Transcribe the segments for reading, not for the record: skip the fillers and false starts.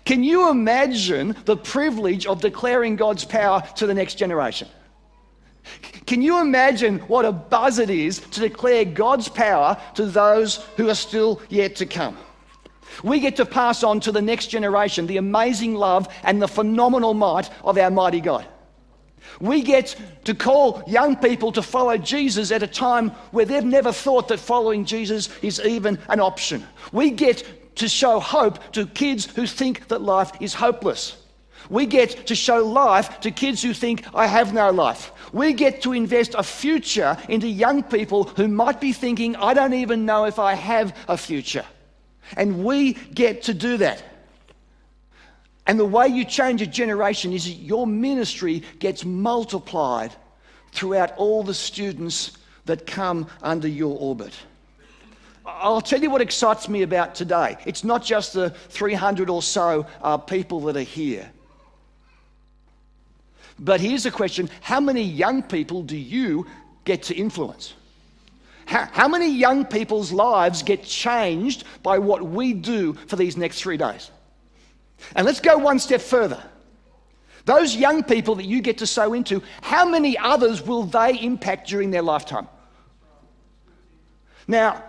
Can you imagine the privilege of declaring God's power to the next generation? Can you imagine what a buzz it is to declare God's power to those who are still yet to come? We get to pass on to the next generation the amazing love and the phenomenal might of our mighty God. We get to call young people to follow Jesus at a time where they've never thought that following Jesus is even an option. We get to show hope to kids who think that life is hopeless. We get to show life to kids who think, I have no life. We get to invest a future into young people who might be thinking, I don't even know if I have a future. And we get to do that. And the way you change a generation is that your ministry gets multiplied throughout all the students that come under your orbit. I'll tell you what excites me about today. It's not just the 300 or so people that are here. But here's the question, how many young people do you get to influence? How many young people's lives get changed by what we do for these next 3 days? And let's go one step further. Those young people that you get to sow into, how many others will they impact during their lifetime? Now,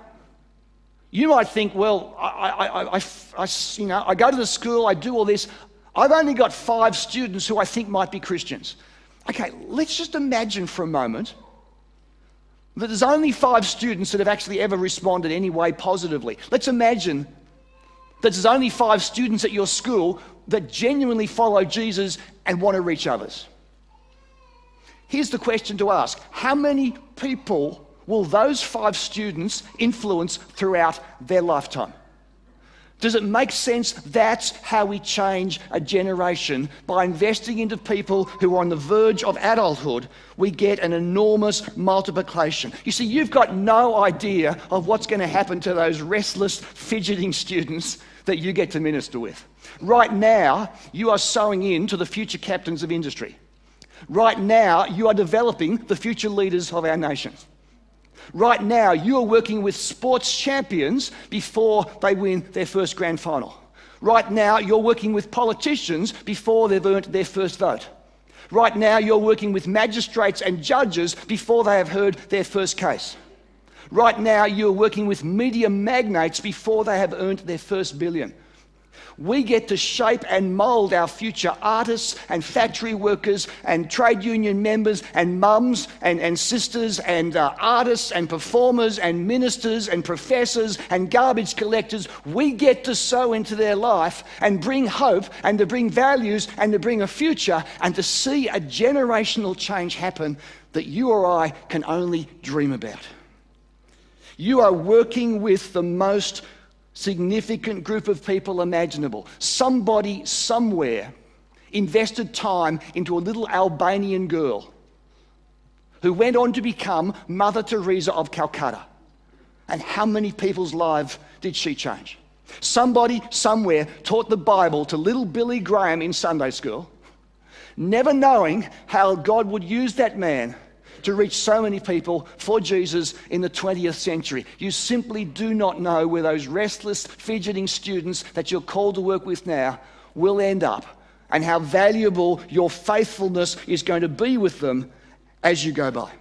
you might think, well, I go to the school, I do all this. I've only got 5 students who I think might be Christians. Okay, let's just imagine for a moment that there's only 5 students that have actually ever responded any way positively. Let's imagine that there's only 5 students at your school that genuinely follow Jesus and want to reach others. Here's the question to ask. How many people will those 5 students influence throughout their lifetime? Does it make sense that's how we change a generation? By investing into people who are on the verge of adulthood, we get an enormous multiplication. You see, you've got no idea of what's going to happen to those restless, fidgeting students that you get to minister with. Right now, you are sowing into the future captains of industry. Right now, you are developing the future leaders of our nation. Right now, you are working with sports champions before they win their first grand final. Right now, you're working with politicians before they've earned their first vote. Right now, you're working with magistrates and judges before they have heard their first case. Right now, you're working with media magnates before they have earned their first billion. We get to shape and mould our future artists and factory workers and trade union members and mums and sisters and artists and performers and ministers and professors and garbage collectors. We get to sow into their life and bring hope and to bring values and to bring a future and to see a generational change happen that you or I can only dream about. You are working with the most significant group of people imaginable. Somebody somewhere invested time into a little Albanian girl who went on to become Mother Teresa of Calcutta. And how many people's lives did she change? Somebody somewhere taught the Bible to little Billy Graham in Sunday school, never knowing how God would use that man to reach so many people for Jesus in the 20th century. You simply do not know where those restless, fidgeting students that you're called to work with now will end up and how valuable your faithfulness is going to be with them as you go by.